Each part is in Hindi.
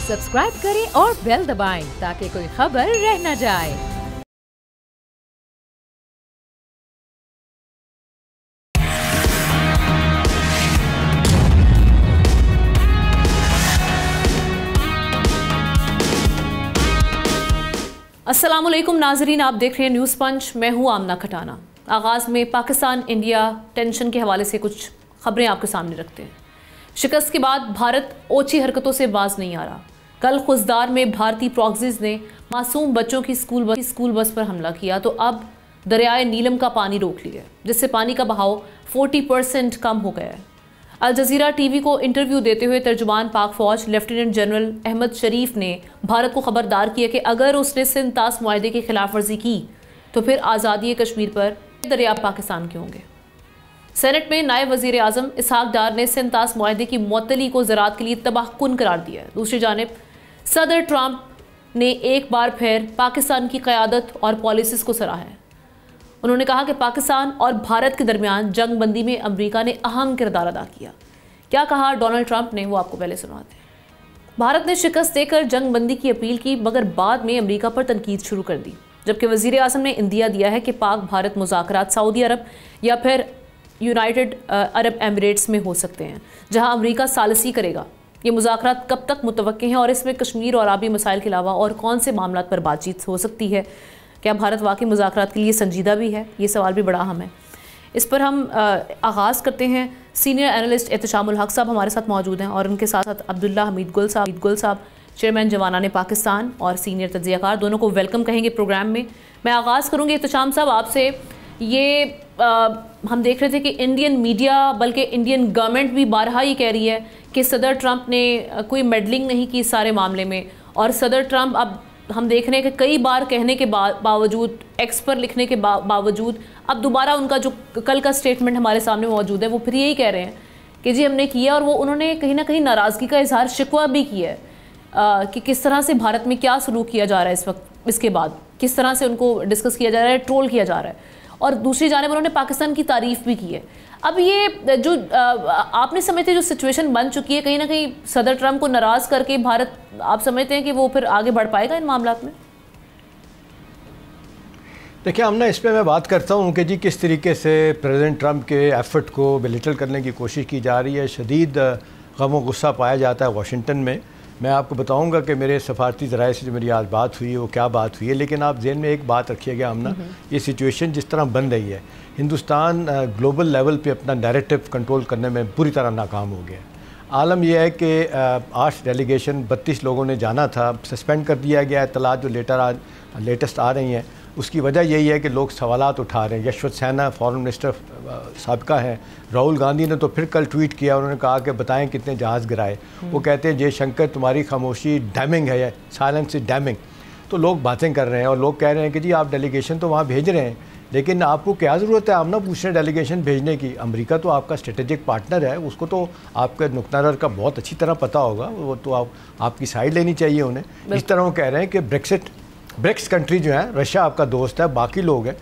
सब्सक्राइब करें और बेल दबाएं ताकि कोई खबर रह न जाए। अस्सलामुअलैकुम नाजरीन, आप देख रहे हैं न्यूज़ पंच। मैं हूं आमना खटाना। आगाज़ में पाकिस्तान इंडिया टेंशन के हवाले से कुछ खबरें आपके सामने रखते हैं। शिकस्त के बाद भारत ओछी हरकतों से बाज नहीं आ रहा। कल खुजदार में भारतीय प्रॉक्सीज ने मासूम बच्चों की स्कूल बस पर हमला किया तो अब दरियाए नीलम का पानी रोक लिया, जिससे पानी का बहाव 40% कम हो गया है। अल जजीरा टीवी को इंटरव्यू देते हुए तर्जुमान पाक फौज लेफ्टिनेंट जनरल अहमद शरीफ ने भारत को खबरदार किया कि अगर उसने सिंध तास मुआहदे की खिलाफ वर्जी की तो फिर आज़ादी कश्मीर पर दरियाब पाकिस्तान के होंगे। सेनेट में नायब वजीर आजम इसहाक डार ने सिंध तास मुआहदे की मुअत्तली को ज़राअत के लिए तबाहकुन करार दिया है। दूसरी जानिब सदर ट्रंप ने एक बार फिर पाकिस्तान की क़यादत और पॉलिसीज़ को सराहा है। उन्होंने कहा कि पाकिस्तान और भारत के दरमियान जंग बंदी में अमेरिका ने अहम किरदार अदा किया। क्या कहा डोनाल्ड ट्रंप ने, वो आपको पहले सुनाते हैं। भारत ने शिकस्त देकर जंग बंदी की अपील की, मगर बाद में अमेरिका पर तनकीद शुरू कर दी, जबकि वजीर आज़म ने इंदिया दिया है कि पाक भारत मुज़ाकरात सऊदी अरब या फिर यूनाइटेड अरब एमिरेट्स में हो सकते हैं, जहाँ अमेरिका सालसी करेगा। ये मुज़ाकरात कब तक मुतवक्के हैं और इसमें कश्मीर और आबी मसाइल के अलावा और कौन से मामलों पर बातचीत हो सकती है? क्या भारत वाकई मुज़ाकरात के लिए संजीदा भी है? ये सवाल भी बड़ा अहम है। इस पर हम आगाज़ करते हैं। सीनियर एनालिस्ट एहतशामुल हक साहब हमारे साथ मौजूद हैं और उनके साथ साथ अब्दुल्ला हमीद गुल साहब चेयरमैन जवानान पाकिस्तान और सीनियर तज्ज़ियाकार, दोनों को वेलकम कहेंगे प्रोग्राम में। मैं आगाज़ करूँगी एहतशाम साहब आपसे। ये हम देख रहे थे कि इंडियन मीडिया बल्कि इंडियन गवर्नमेंट भी बारहा ही कह रही है कि सदर ट्रंप ने कोई मेडलिंग नहीं की इस सारे मामले में, और सदर ट्रंप अब हम देख रहे हैं कि कई बार कहने के बावजूद, एक्स पर लिखने के बावजूद, अब दोबारा उनका जो कल का स्टेटमेंट हमारे सामने मौजूद है वो फिर यही कह रहे हैं कि जी हमने किया, और वो उन्होंने कहीं ना कहीं नाराज़गी का इजहार शिकवा भी किया है कि किस तरह से भारत में क्या सलूक किया जा रहा है इस वक्त, इसके बाद किस तरह से उनको डिस्कस किया जा रहा है, ट्रोल किया जा रहा है, और दूसरी जानिब उन्होंने पाकिस्तान की तारीफ़ भी की है। अब ये जो आपने समझते जो सिचुएशन बन चुकी है, कहीं ना कहीं सदर ट्रंप को नाराज़ करके भारत, आप समझते हैं कि वो फिर आगे बढ़ पाएगा इन मामलात में? देखिए हमने इस पर मैं बात करता हूँ कि जी किस तरीके से प्रेसिडेंट ट्रंप के एफ़र्ट को बेलिटल करने की कोशिश की जा रही है। शदीद गम और गुस्सा पाया जाता है वाशिंगटन में। मैं आपको बताऊंगा कि मेरे सफारती ज़राए से जो मेरी आज बात हुई है वो क्या बात हुई है, लेकिन आप ज़हन में एक बात रखिएगा हमना, ये सिचुएशन जिस तरह बन रही है, हिंदुस्तान ग्लोबल लेवल पे अपना नैरेटिव कंट्रोल करने में पूरी तरह नाकाम हो गया। आलम यह है कि 8 डेलीगेशन 32 लोगों ने जाना था, सस्पेंड कर दिया गया है। इत्तलात जो लेटेस्ट आ रही हैं उसकी वजह यही है कि लोग सवालात उठा रहे हैं। यशवंत सिन्हा फॉरेन मिनिस्टर साबिका हैं, राहुल गांधी ने तो फिर कल ट्वीट किया, उन्होंने कहा कि बताएं कितने जहाज़ गिराए। वो कहते हैं जयशंकर तुम्हारी खामोशी डैमिंग है, साइलेंस इज डैमिंग। तो लोग बातें कर रहे हैं और लोग कह रहे हैं कि जी आप डेलीगेशन तो वहाँ भेज रहे हैं, लेकिन आपको क्या ज़रूरत है हम ना पूछ रहे डेलीगेशन भेजने की? अमेरिका तो आपका स्ट्रेटेजिक पार्टनर है, उसको तो आपके नुक्ता नज़र का बहुत अच्छी तरह पता होगा, वो तो आपकी साइड लेनी चाहिए उन्हें। इस तरह वो कह रहे हैं कि ब्रिक्स कंट्री जो है, रशिया आपका दोस्त है, बाकी लोग हैं,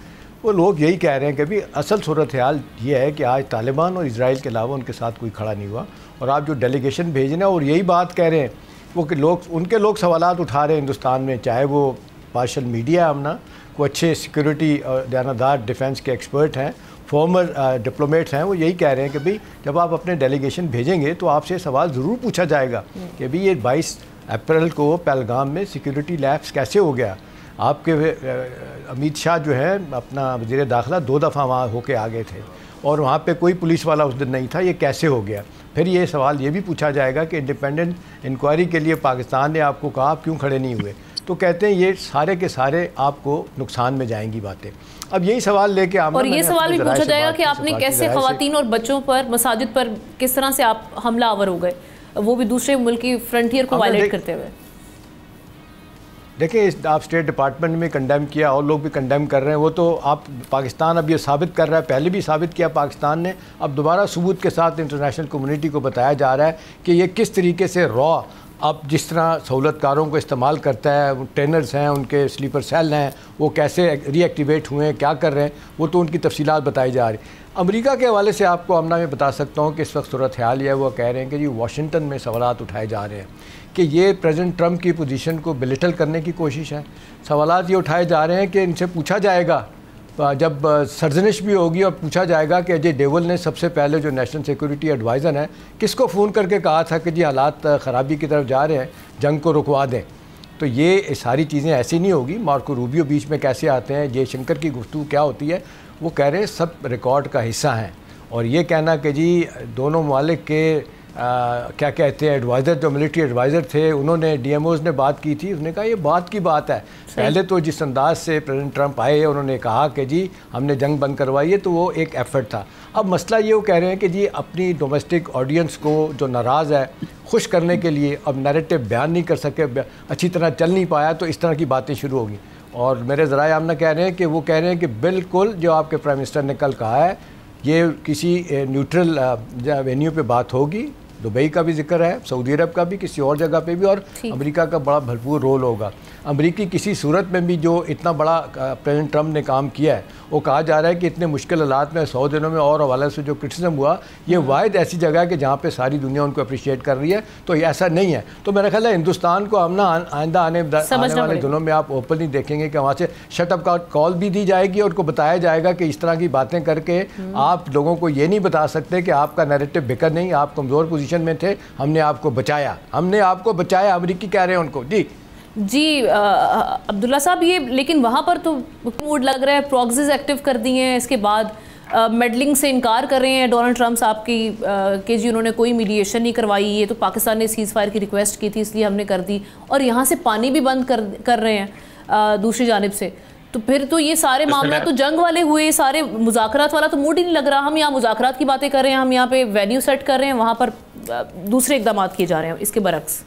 वो लोग यही कह रहे हैं कि भी असल सूरत हाल ये है कि आज तालिबान और इजराइल के अलावा उनके साथ कोई खड़ा नहीं हुआ, और आप जो डेलीगेशन भेज रहे हैं और यही बात कह रहे हैं वो कि उनके लोग सवालात उठा रहे हैं हिंदुस्तान में, चाहे वो पार्शल मीडिया हम ना, कोई अच्छे सिक्योरिटी और दयानतदार डिफेंस के एक्सपर्ट हैं, फॉर्मर डिप्लोमेट्स हैं, वो यही कह रहे हैं कि भाई जब आप अपने डेलीगेशन भेजेंगे तो आपसे सवाल ज़रूर पूछा जाएगा कि भाई ये 22 अप्रैल को पहलगाम में सिक्योरिटी लैप्स कैसे हो गया? आपके अमित शाह जो है अपना वज़ीर दाखिला 2 दफ़ा वहाँ होके आ गए थे और वहाँ पे कोई पुलिस वाला उस दिन नहीं था, ये कैसे हो गया? फिर ये सवाल ये भी पूछा जाएगा कि इंडिपेंडेंट इंक्वायरी के लिए पाकिस्तान ने आपको कहा, आप क्यों खड़े नहीं हुए? तो कहते हैं ये सारे के सारे आपको नुकसान में जाएंगी बातें। अब यही सवाल लेके आप, और ये सवाल भी पूछा जाएगा कि आपने कैसे ख़वातीन और बच्चों पर, मसाजिद पर किस तरह से आप हमला आवर हो गए, वो भी दूसरे मुल्क की फ्रंटियर को वायलेट करते हुए। देखिए आप स्टेट डिपार्टमेंट में कंडेम किया और लोग भी कंडेम कर रहे हैं, वो तो आप पाकिस्तान अब ये साबित कर रहा है, पहले भी साबित किया पाकिस्तान ने, अब दोबारा सबूत के साथ इंटरनेशनल कम्युनिटी को बताया जा रहा है कि ये किस तरीके से रॉ अब जिस तरह सहूलतकारों को इस्तेमाल करता है, ट्रेनर्स हैं, उनके स्लीपर सेल हैं, वो कैसे रीएक्टिवेट हुए हैं, क्या कर रहे हैं, वो तो उनकी तफसीलात बताई जा रही। अमेरिका के हवाले से आपको अमना में बता सकता हूँ कि इस वक्त सूरत हाल ये है, वो कह रहे हैं कि जी वाशिंगटन में सवालात उठाए जा रहे हैं कि ये प्रेसिडेंट ट्रंप की पोजीशन को बिलिटल करने की कोशिश है। सवालात ये उठाए जा रहे हैं कि इनसे पूछा जाएगा, जब सरजनिश भी होगी और पूछा जाएगा कि अजय डोवल ने सबसे पहले जो नेशनल सिक्योरिटी एडवाइज़र हैं किसको फ़ोन करके कहा था कि जी हालात ख़राबी की तरफ जा रहे हैं, जंग को रुकवा दें। तो ये सारी चीज़ें ऐसी नहीं होगी। मार्को रूबियो बीच में कैसे आते हैं, जयशंकर की गुफ्तगू क्या होती है, वो कह रहे हैं सब रिकॉर्ड का हिस्सा हैं। और ये कहना कि जी दोनों ममालिक के क्या कहते हैं एडवाइज़र, जो मिलिट्री एडवाइज़र थे, उन्होंने डीएमओज़ ने बात की थी, उसने कहा ये बात की बात है। पहले तो जिस अंदाज से प्रेसिडेंट ट्रंप आए, उन्होंने कहा कि जी हमने जंग बंद करवाई है, तो वो एक एफर्ट था। अब मसला ये वो कह रहे हैं कि जी अपनी डोमेस्टिक ऑडियंस को जो नाराज़ है खुश करने के लिए अब नैरेटिव बयान नहीं कर सके, अच्छी तरह चल नहीं पाया, तो इस तरह की बातें शुरू होगी। और मेरे ज़राए आमना कह रहे हैं कि वो कह रहे हैं कि बिल्कुल जो आपके प्राइम मिनिस्टर ने कल कहा है, ये किसी न्यूट्रल वेन्यू पे बात होगी। दुबई का भी जिक्र है, सऊदी अरब का भी, किसी और जगह पे भी, और अमेरिका का बड़ा भरपूर रोल होगा। अमेरिकी किसी सूरत में भी जो इतना बड़ा प्रेसिडेंट ट्रंप ने काम किया है, वो कहा जा रहा है कि इतने मुश्किल हालात में 100 दिनों में और हवाले से जो क्रिटिसिज्म हुआ, ये वाहिद ऐसी जगह है कि जहाँ पे सारी दुनिया उनको अप्रिशिएट कर रही है। तो ये ऐसा नहीं है। तो मेरा ख्याल है हिंदुस्तान को हम ना आइंदा आने वाले दिनों में आप ओपनली देखेंगे कि वहाँ से शटअप का कॉल भी दी जाएगी और उनको बताया जाएगा कि इस तरह की बातें करके आप लोगों को ये नहीं बता सकते कि आपका नैरेटिव बिकर नहीं, आप कमज़ोर पोजीशन में थे, हमने आपको बचाया, हमने आपको बचाया। अमेरिकी कह रहे हैं उनको। जी अब्दुल्ला साहब, ये लेकिन वहाँ पर तो मूड लग रहा है, प्रॉक्सीज एक्टिव कर दिए हैं, इसके बाद मेडलिंग से इनकार कर रहे हैं डोनाल्ड ट्रंप साहब की कि जी उन्होंने कोई मीडिएशन नहीं करवाई, ये तो पाकिस्तान ने सीज़ फायर की रिक्वेस्ट की थी इसलिए हमने कर दी, और यहाँ से पानी भी बंद कर रहे हैं दूसरी जानिब से। तो फिर तो ये सारे मामला तो जंग वाले हुए, सारे मुज़ाकरात वाला तो मूड ही नहीं लग रहा। हम यहाँ मुज़ाकरात की बातें कर रहे हैं, हम यहाँ पे वेन्यू सेट कर रहे हैं, वहाँ पर दूसरे इकदाम किए जा रहे हैं इसके बरक्स।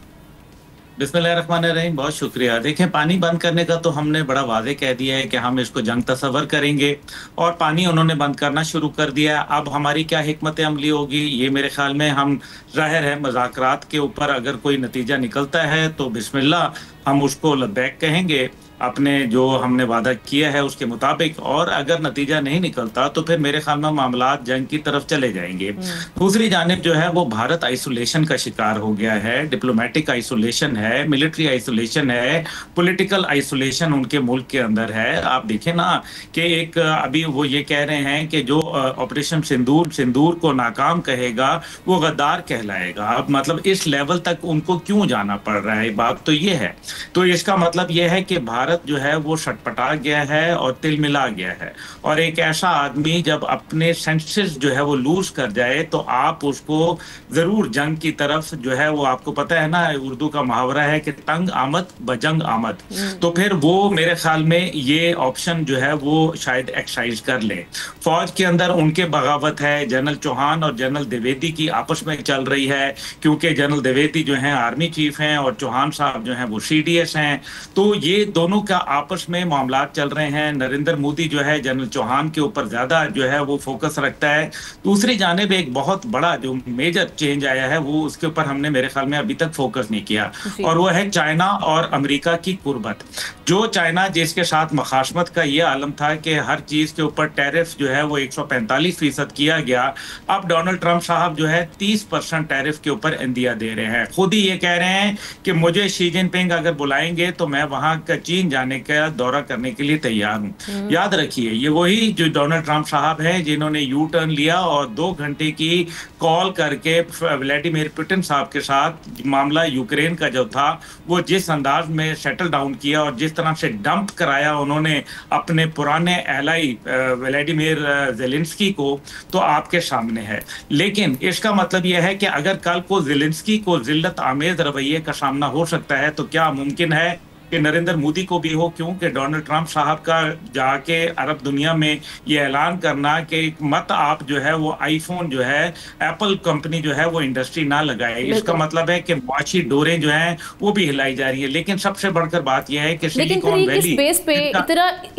बिस्मिल्लाहिर्रहमानिर्रहीम, बहुत शुक्रिया। देखें, पानी बंद करने का तो हमने बड़ा वाज़े कह दिया है कि हम इसको जंग तस्वर करेंगे, और पानी उन्होंने बंद करना शुरू कर दिया है। अब हमारी क्या हिकमत अमली होगी, ये मेरे ख्याल में हम ज़ाहिर है मुज़ाकरात के ऊपर अगर कोई नतीजा निकलता है तो बिस्मिल्लाह, हम उसको लब्बैक कहेंगे अपने जो हमने वादा किया है उसके मुताबिक, और अगर नतीजा नहीं निकलता तो फिर मेरे ख्याल में मामलात जंग की तरफ चले जाएंगे। दूसरी जानिब जो है वो भारत आइसोलेशन का शिकार हो गया है, डिप्लोमेटिक आइसोलेशन है, मिलिट्री आइसोलेशन है, पॉलिटिकल आइसोलेशन उनके मुल्क के अंदर है। आप देखें ना कि एक अभी वो ये कह रहे हैं कि जो ऑपरेशन सिंदूर को नाकाम कहेगा वो गद्दार कहलाएगा। अब मतलब इस लेवल तक उनको क्यों जाना पड़ रहा है, बात तो ये है। तो इसका मतलब ये है कि भारत जो है वो छटपटा गया है और तिल मिला गया है, और एक ऐसा आदमी जब अपने सेंसेस जो है वो लूज कर जाए तो आप उसको जरूर जंग की तरफ जो है वो, आपको पता है ना उर्दू का मुहावरा है कि तंग आमद बजंग आमद, तो फिर वो मेरे ख्याल में ये ऑप्शन जो है वो शायद एक्सरसाइज कर ले। फौज के अंदर उनके बगावत है, जनरल चौहान और जनरल द्विवेदी की आपस में चल रही है, क्योंकि जनरल द्विवेदी जो है आर्मी चीफ हैं और चौहान साहब जो है वो CDS हैं, तो ये दोनों का आपस में मामलात चल रहे हैं। नरेंद्र मोदी जो है जनरल चौहान के ऊपर ज्यादा जो है वो फोकस रखता है। दूसरी जानिब एक बहुत बड़ा जो मेजर चेंज आया है वो उसके ऊपर हमने मेरे ख्याल में अभी तक फोकस नहीं किया, और वो है चाइना और अमेरिका की कुर्बत। जो चाइना जिसके साथ मुखासमत का ये आलम था कि हर चीज के ऊपर टैरिफ जो है वो 145% किया गया, अब डोनाल्ड ट्रंप साहब जो है 30% टैरिफ के ऊपर इंदिया दे रहे हैं। खुद ही ये कह रहे हैं कि मुझे शी जिनपिंग अगर बुलाएंगे तो मैं वहां का चीन जाने का दौरा करने के लिए तैयार हूं। याद रखिए, ये वही जो डोनाल्ड ट्रंप साहब हैं जिन्होंने यू टर्न लिया और 2 घंटे की कॉल करके व्लादिमीर पुतिन साहब के साथ मामला यूक्रेन का जो था वो जिस अंदाज में सेटल डाउन किया और जिस तरह से डंप कराया उन्होंने अपने पुराने एलाई व्लादिमीर ज़ेलेंस्की को, तो आपके सामने है। लेकिन इसका मतलब यह है कि अगर कल को ज़ेलेंस्की को जिल्लत आमेज रवैये का सामना हो सकता है तो क्या मुमकिन है कि नरेंद्र मोदी को भी हो, क्योंकि डोनाल्ड ट्रंप साहब का जाके अरब दुनिया में ये ऐलान करना कि मत आप जो है वो आईफोन जो है एप्पल कंपनी जो है वो इंडस्ट्री ना लगाए, इसका मतलब है कि मुआशी डोरें जो हैं वो भी हिलाई जा रही है। लेकिन सबसे बढ़कर बात यह है कि सिलिकॉन वैली, किस बेस पे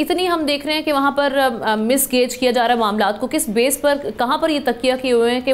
इतनी हम देख रहे हैं कि वहां पर मिसगेज किया जा रहा है मामलात को, किस बेस पर, कहां पर ये तकिया किए हुए हैं कि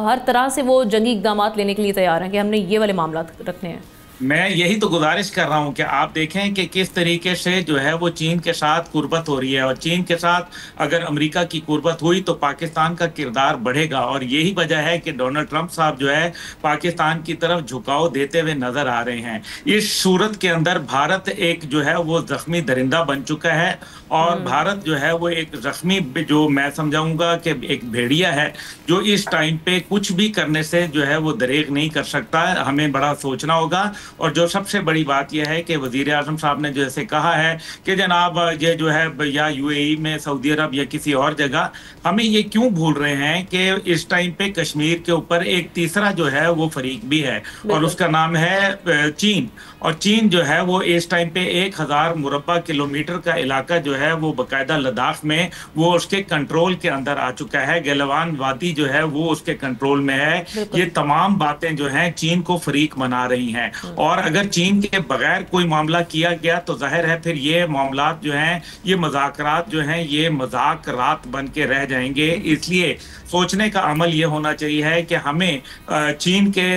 हर तरह से वो जंगी इकदाम लेने के लिए तैयार हैं कि हमने ये वाले मामला रखने हैं? मैं यही तो गुजारिश कर रहा हूं कि आप देखें कि किस तरीके से जो है वो चीन के साथ कुर्बत हो रही है, और चीन के साथ अगर अमेरिका की कुर्बत हुई तो पाकिस्तान का किरदार बढ़ेगा। और यही वजह है कि डोनाल्ड ट्रंप साहब जो है पाकिस्तान की तरफ झुकाव देते हुए नजर आ रहे हैं। इस सूरत के अंदर भारत एक जो है वो जख्मी दरिंदा बन चुका है, और भारत जो है वो एक जख्मी, जो मैं समझाऊंगा कि एक भेड़िया है जो इस टाइम पे कुछ भी करने से जो है वो दरेग नहीं कर सकता। हमें बड़ा सोचना होगा। और जो सबसे बड़ी बात यह है कि वजीर आजम साहब ने जैसे कहा है कि जनाब ये जो है या यूएई में, सऊदी अरब या किसी और जगह, हमें ये क्यों भूल रहे हैं कि इस टाइम पे कश्मीर के ऊपर एक तीसरा जो है वो फरीक भी है, और उसका नाम है चीन। और चीन जो है वो इस टाइम पे 1000 मुरब्बा किलोमीटर का इलाका जो है वो बाकायदा लद्दाख में वो उसके कंट्रोल के अंदर आ चुका है। गलवान वादी जो है वो उसके कंट्रोल में है। ये तमाम बातें जो हैं चीन को फरीक बना रही हैं, और अगर चीन के बगैर कोई मामला किया गया तो जाहिर है फिर ये मामलात जो हैं, ये मज़ाकरात जो हैं, ये मजाक रात बन के रह जाएंगे। इसलिए सोचने का अमल ये होना चाहिए है कि हमें चीन के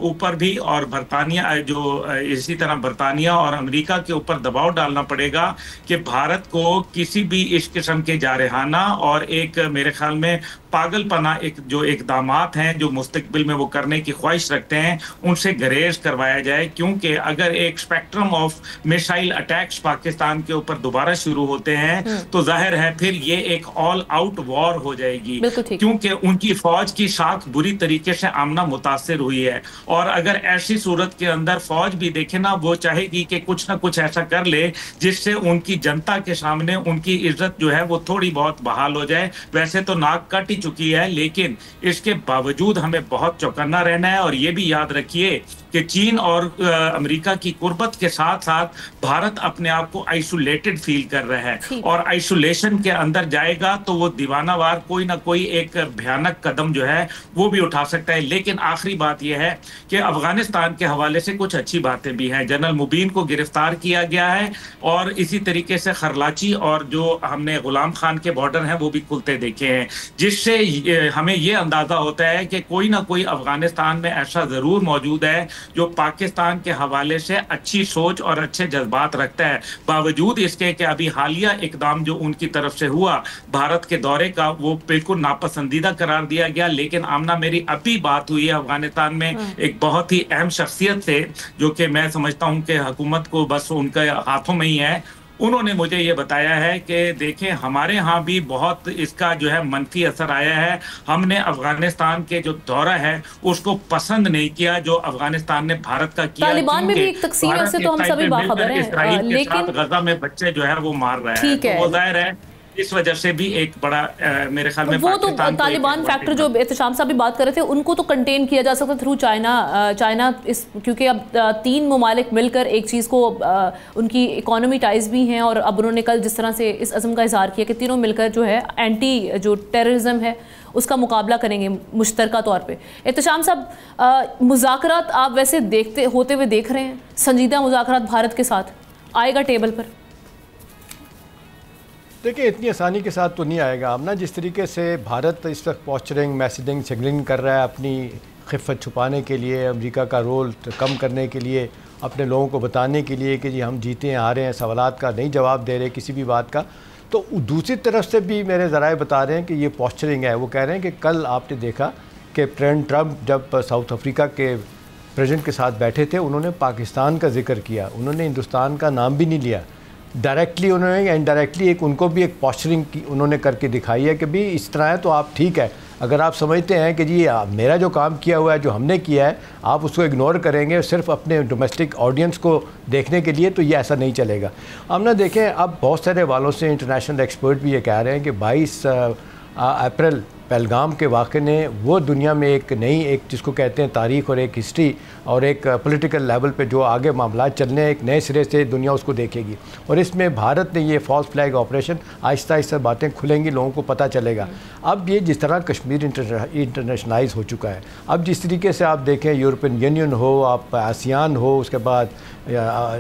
ऊपर भी और बरतानिया जो इसी तरह बरतानिया और अमेरिका के ऊपर दबाव डालना पड़ेगा कि भारत को किसी भी इस किस्म के जारहाना और एक मेरे ख्याल में पागलपना एक जो इकदामात हैं जो मुस्तकबिल में वो करने की ख्वाहिश रखते हैं उनसे गरेज करवाया जाए। क्योंकि अगर एक spectrum of missile attacks Pakistan के ऊपर दोबारा शुरू होते हैं तो जाहिर है फिर ये एक ऑल आउट वॉर हो जाएगी, क्योंकि उनकी फौज की साख बुरी तरीके से आमना मुतासिर हुई है। और अगर ऐसी सूरत के अंदर फौज भी देखे ना, वो चाहेगी कि कुछ ना कुछ ऐसा कर ले जिससे उनकी जनता के सामने उनकी इज्जत जो है वो थोड़ी बहुत बहाल हो जाए। वैसे तो नाक कट चुकी है, लेकिन इसके बावजूद हमें बहुत चौकन्ना रहना है। और ये भी याद रखिए कि चीन और अमेरिका की कुर्बत के साथ साथ भारत अपने आप को आइसोलेटेड फील कर रहा है, और आइसोलेशन के अंदर जाएगा तो वो दीवानावार कोई ना कोई एक भयानक कदम जो है वो भी उठा सकता है। लेकिन आखिरी बात यह है कि अफगानिस्तान के हवाले से कुछ अच्छी बातें भी हैं। जनरल मुबीन को गिरफ्तार किया गया है, और इसी तरीके से खरलाची और जो हमने गुलाम खान के बॉर्डर हैं वो भी खुलते देखे हैं, जिससे हमें ये अंदाजा होता है कि कोई ना कोई अफगानिस्तान में ऐसा जरूर मौजूद है जो पाकिस्तान के हवाले से अच्छी सोच और अच्छे जज्बात रखता है। बावजूद इसके कि अभी हालिया इकदाम जो उनकी तरफ से हुआ भारत के दौरे का वो बिल्कुल नापसंदीदा करार दिया गया। लेकिन आमना मेरी अभी बात हुई है अफगानिस्तान में एक बहुत ही अहम शख्सियत से, जो कि मैं समझता हूं कि हुकूमत को बस उनके हाथों में ही है। उन्होंने मुझे ये बताया है कि देखें हमारे यहाँ भी बहुत इसका जो है मनफी असर आया है। हमने अफगानिस्तान के जो दौरा है उसको पसंद नहीं किया जो अफगानिस्तान ने भारत का किया। तालिबान में भी एक तकसीम है, उससे तो हम सभी बाखबर हैं, लेकिन गजा में बच्चे जो है वो मार रहा है, तो वो जाहिर है इस वजह से भी एक बड़ा मेरे ख्याल में वो तो तालिबान फैक्टर जो एहतशाम साहब भी बात कर रहे थे उनको तो कंटेन किया जा सकता थ्रू चाइना इस, क्योंकि अब 3 ममालिक मिलकर एक चीज़ को उनकी इकोनॉमी टाइज भी हैं, और अब उन्होंने कल जिस तरह से इस अज़म का इजहार किया कि तीनों मिलकर जो है एंटी जो टेररिज्म है उसका मुकाबला करेंगे मुश्तरका तौर पे। एहतशाम साहब, मुज़ाकरात आप वैसे देखते होते हुए देख रहे हैं, संजीदा मुज़ाकरात भारत के साथ आएगा टेबल पर? देखिए इतनी आसानी के साथ तो नहीं आएगा। अब ना जिस तरीके से भारत इस वक्त पोस्चरिंग, मैसेजिंग, सिग्नलिंग कर रहा है अपनी खिफ़त छुपाने के लिए, अमेरिका का रोल कम करने के लिए, अपने लोगों को बताने के लिए कि जी हम जीते हैं, हारे हैं, सवालात का नहीं जवाब दे रहे किसी भी बात का, तो दूसरी तरफ से भी मेरे ज़राए बता रहे हैं कि ये पोस्चरिंग है। वो कह रहे हैं कि कल आपने देखा कि प्रेसिडेंट ट्रंप जब साउथ अफ्रीका के प्रेसिडेंट के साथ बैठे थे उन्होंने पाकिस्तान का जिक्र किया, उन्होंने हिंदुस्तान का नाम भी नहीं लिया। डायरेक्टली उन्होंने इनडायरेक्टली एक उनको भी एक पोस्चरिंग की उन्होंने करके दिखाई है कि भी इस तरह है तो आप ठीक है, अगर आप समझते हैं कि जी मेरा जो काम किया हुआ है, जो हमने किया है, आप उसको इग्नोर करेंगे सिर्फ अपने डोमेस्टिक ऑडियंस को देखने के लिए, तो ये ऐसा नहीं चलेगा। हम ना देखें अब बहुत सारे वालों से इंटरनेशनल एक्सपर्ट भी ये कह रहे हैं कि 22 अप्रैल पहलगाम के वाक़े ने वो दुनिया में एक नई, एक जिसको कहते हैं तारीख़ और एक हिस्ट्री और एक पॉलिटिकल लेवल पे जो आगे मामला चलने, एक नए सिरे से दुनिया उसको देखेगी। और इसमें भारत ने ये false flag operation, Aahista Aahista बातें खुलेंगी, लोगों को पता चलेगा। अब ये जिस तरह कश्मीर इंटरनेशनलाइज हो चुका है, अब जिस तरीके से आप देखें यूरोपियन यूनियन हो, आप आसियान हो, उसके बाद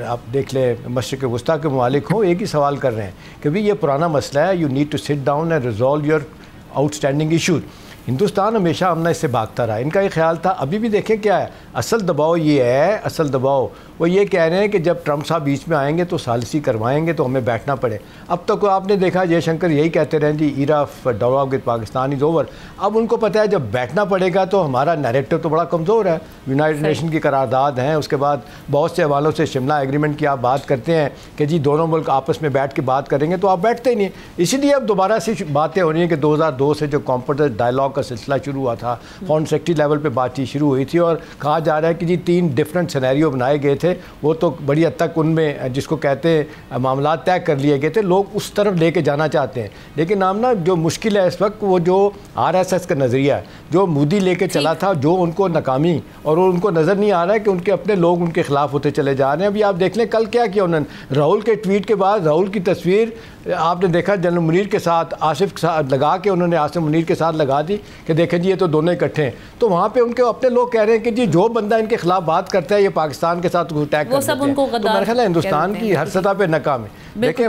आप देख लें मशरिक़ वस्ता के ममालिक हो, एक ही सवाल कर रहे हैं कि भाई ये पुराना मसला है, you need to sit down and resolve your outstanding issues. Hindustan हमेशा हमने इससे भागता रहा। इनका ये ख्याल था, अभी भी देखें क्या है असल दबाव, ये है असल दबाव, वो ये कह रहे हैं कि जब ट्रंप साहब बीच में आएंगे तो सालिसी करवाएंगे तो हमें बैठना पड़े। अब तक आपने देखा जयशंकर यही कहते रहे the era of dialogue with Pakistan is over. अब उनको पता है जब बैठना पड़ेगा तो हमारा नैरेटिव तो बड़ा कमज़ोर है, यूनाइटेड नेशन की करारदाद हैं, उसके बाद बहुत से हवालों से शिमला एग्रीमेंट की आप बात करते हैं कि जी दोनों मुल्क आपस में बैठ के बात करेंगे, तो आप बैठते ही नहीं। इसीलिए अब दोबारा से बातें हो रही हैं कि 2002 से जो कॉम्पिटेंट डायलॉग का सिलसिला शुरू हुआ था, फॉरेन सेक्रेटरी लेवल पे बातचीत शुरू हुई थी और कहा जा रहा है कि जी 3 डिफरेंट सिनेरियो बनाए गए थे, वो तो बड़ी हद तक उनमें जिसको कहते हैं मामला तय कर लिए गए थे, लोग उस तरफ लेके जाना चाहते हैं। लेकिन आमना जो मुश्किल है इस वक्त वो जो RSS का नज़रिया है, जो मोदी लेके चला था, जो उनको नाकामी, और उनको नज़र नहीं आ रहा है कि उनके अपने लोग उनके खिलाफ होते चले जा रहे हैं। अभी आप देख लें कल क्या किया उन्होंने, राहुल के ट्वीट के बाद राहुल की तस्वीर आपने देखा जनरल मुनीर के साथ, आसिफ के साथ लगा के उन्होंने आसिफ मुनीर के साथ लगा दी कि देखें जी ये तो दोनों इकट्ठे हैं। तो वहाँ पे उनके अपने लोग कह रहे हैं कि जी जो बंदा इनके खिलाफ बात करता है ये पाकिस्तान के साथ अटैक कर देते हैं। तो मेरा ख्याल है हिंदुस्तान की हर सतह पे नाकाम है। देखें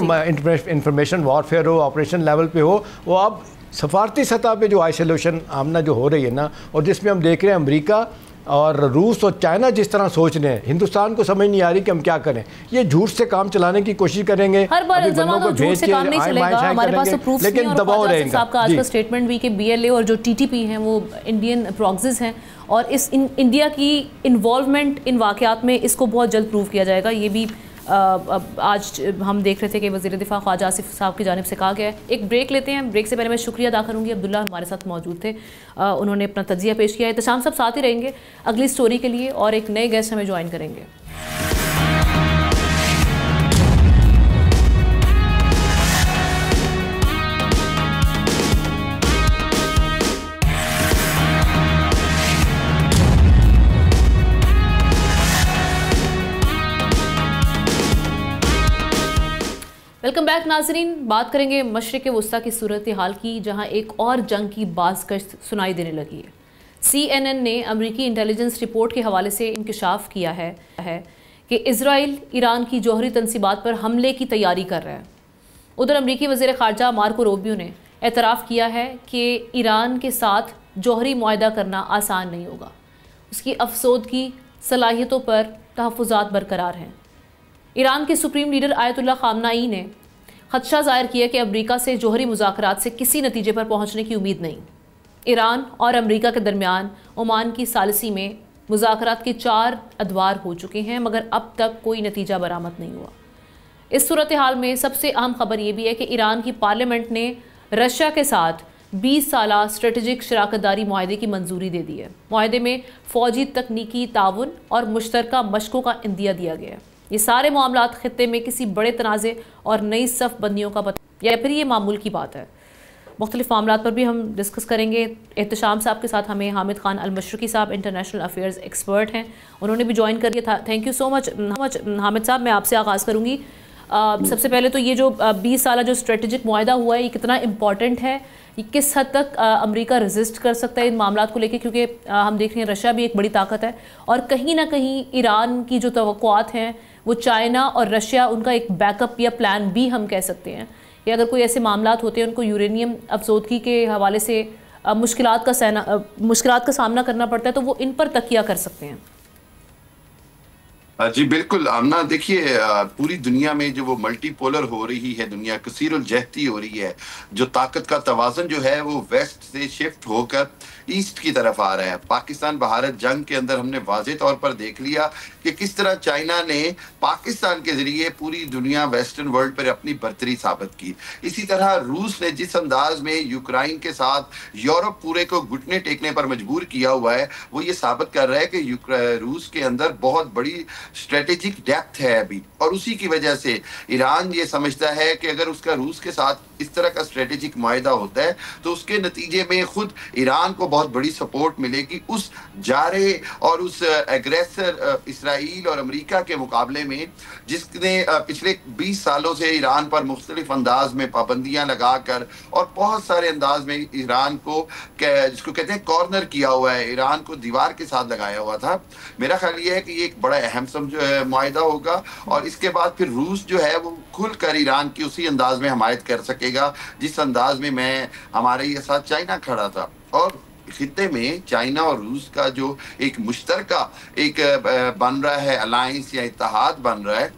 इंफॉर्मेशन वॉरफेयर हो, ऑपरेशन लेवल पे हो, वो अब सफारती सतह पे जो आइसोलेशन आमना जो हो रही है ना, और जिसमें हम देख रहे हैं अमेरिका और रूस और चाइना जिस तरह सोच रहे हैं, हिंदुस्तान को समझ नहीं आ रही कि हम क्या करें। ये झूठ से काम चलाने की कोशिश करेंगे, हर बार इल्जाम तो झूठ से काम नहीं चलेगा, हमारे पास तो प्रूफ नहीं है। और दबाव रहेगा। आपका आज का स्टेटमेंट भी कि BLA और जो TTP हैं वो इंडियन प्रॉक्सीज हैं और इस इंडिया की इन्वॉल्वमेंट इन वाक़यात में इसको बहुत जल्द प्रूव किया जाएगा। ये भी आज हम देख रहे थे कि वज़ीर दिफा ख्वाजा आसिफ साहब की जानिब से कहा गया है। एक ब्रेक लेते हैं, ब्रेक से पहले मैं शुक्रिया अदा करूंगी, अब्दुल्ला हमारे साथ मौजूद थे, उन्होंने अपना तजिया पेश किया है। एहतशाम सब साथ ही रहेंगे अगली स्टोरी के लिए और एक नए गेस्ट हमें ज्वाइन करेंगे। वेलकम बैक नाजरीन। बात करेंगे मशरिक़ वस्ता की सूरत हाल की, जहां एक और जंग की बाज़गश्त सुनाई देने लगी है। CNN ने अमरीकी इंटेलिजेंस रिपोर्ट के हवाले से इंकशाफ किया है कि इजराइल ईरान की जौहरी तनसीबात पर हमले की तैयारी कर रहा है। उधर अमरीकी वज़ीर ख़ारजा मार्को रूबियो ने एतराफ़ किया है कि ईरान के साथ जौहरी मुआहदा करना आसान नहीं होगा। उसकी अफसोदगी सलाहियतों पर तहफ़्फ़ुज़ात बरकरार हैं। ईरान के सुप्रीम लीडर आयतुल्लाह ख़ामनाई ने खदशा ज़ाहिर किया कि अमरीका से जौहरी मुज़ाकरात से किसी नतीजे पर पहुँचने की उम्मीद नहीं। ईरान और अमरीका के दरमियान ओमान की सालिसी में मुज़ाकरात के 4 अदवार हो चुके हैं, मगर अब तक कोई नतीजा बरामद नहीं हुआ। इस सूरत हाल में सबसे अहम खबर यह भी है कि ईरान की पार्लियामेंट ने रशिया के साथ 20 साला स्ट्रेटेजिक शराकतदारी मुआहदे की मंजूरी दे दी है। मुआहदे में फ़ौजी तकनीकी ताउन और मुश्तरका मशकों का इंदिया दिया गया है। ये सारे मामलात खित्ते में किसी बड़े तनाज़े और नई सफ़ बंदियों का या फिर ये मामूल की बात है। मुख्तलिफ मामलात पर भी हम डिस्कस करेंगे। एहतशाम साहब के साथ हमें हामिद खान अल-मशरकी साहब इंटरनेशनल अफेयर्स एक्सपर्ट हैं, उन्होंने भी ज्वाइन कर लिया था। Thank you so much Hamid साहब। मैं आपसे आगाज़ करूँगी। सबसे पहले तो ये जो 20 साल जो स्ट्रेटेजिक मुआहदा हुआ है, ये कितना इम्पॉर्टेंट है, ये किस हद तक अमेरिका रेजिस्ट कर सकता है इन मामलात को लेकर, क्योंकि हम देख रहे हैं रशिया भी एक बड़ी ताकत है और कहीं ना कहीं ईरान की जो तवक्कुआत हैं वो चाइना और रशिया उनका एक बैकअप या प्लान भी हम कह सकते हैं। या अगर कोई ऐसे मामलात होते हैं उनको यूरेनियम अफसोदगी के हवाले से मुश्किलात का सामना करना पड़ता है, तो वो इन पर तकिया कर सकते हैं। जी बिल्कुल आमना, देखिए पूरी दुनिया में जो वो मल्टीपोलर हो रही है, दुनिया कसीरुल जहती हो रही है, जो ताकत का तवाज़ुन जो है वो वेस्ट से शिफ्ट होकर ईस्ट की तरफ आ रहा है। पाकिस्तान भारत जंग के अंदर हमने वाज़े तौर पर देख लिया कि किस तरह चाइना ने पाकिस्तान के जरिए पूरी दुनिया वेस्टर्न वर्ल्ड पर अपनी बर्तरी साबित की। इसी तरह रूस ने जिस अंदाज में यूक्रेन के साथ यूरोप पूरे को घुटने टेकने पर मजबूर किया हुआ है, वो ये साबित कर रहा है कि रूस के अंदर बहुत बड़ी स्ट्रेटेजिक डेप्थ है अभी, और उसी की वजह से ईरान ये समझता है कि अगर उसका रूस के साथ इस तरह का स्ट्रेटेजिक मुआहिदा होता है तो उसके नतीजे में खुद ईरान को बहुत बड़ी सपोर्ट मिलेगी उस जारे और उस एग्रेसर इसराइल और अमेरिका के मुकाबले में, जिसने पिछले 20 सालों से ईरान पर मुख्तलिफ अंदाज में पाबंदियां लगाकर और बहुत सारे अंदाज में ईरान को जिसको कहते हैं कॉर्नर किया हुआ है, ईरान को दीवार के साथ लगाया हुआ था। मेरा ख्याल ये है कि ये एक बड़ा अहम मुआहिदा होगा और इसके बाद फिर रूस जो है वो खुलकर ईरान की उसी अंदाज में हमायत कर सकेगा जिस अंदाज में हमारे ये साथ चाइना खड़ा था। और खित्ते में चाइना और रूस का जो एक मुश्तरका एक बन रहा है अलायंस या इत्तेहाद बन रहा है,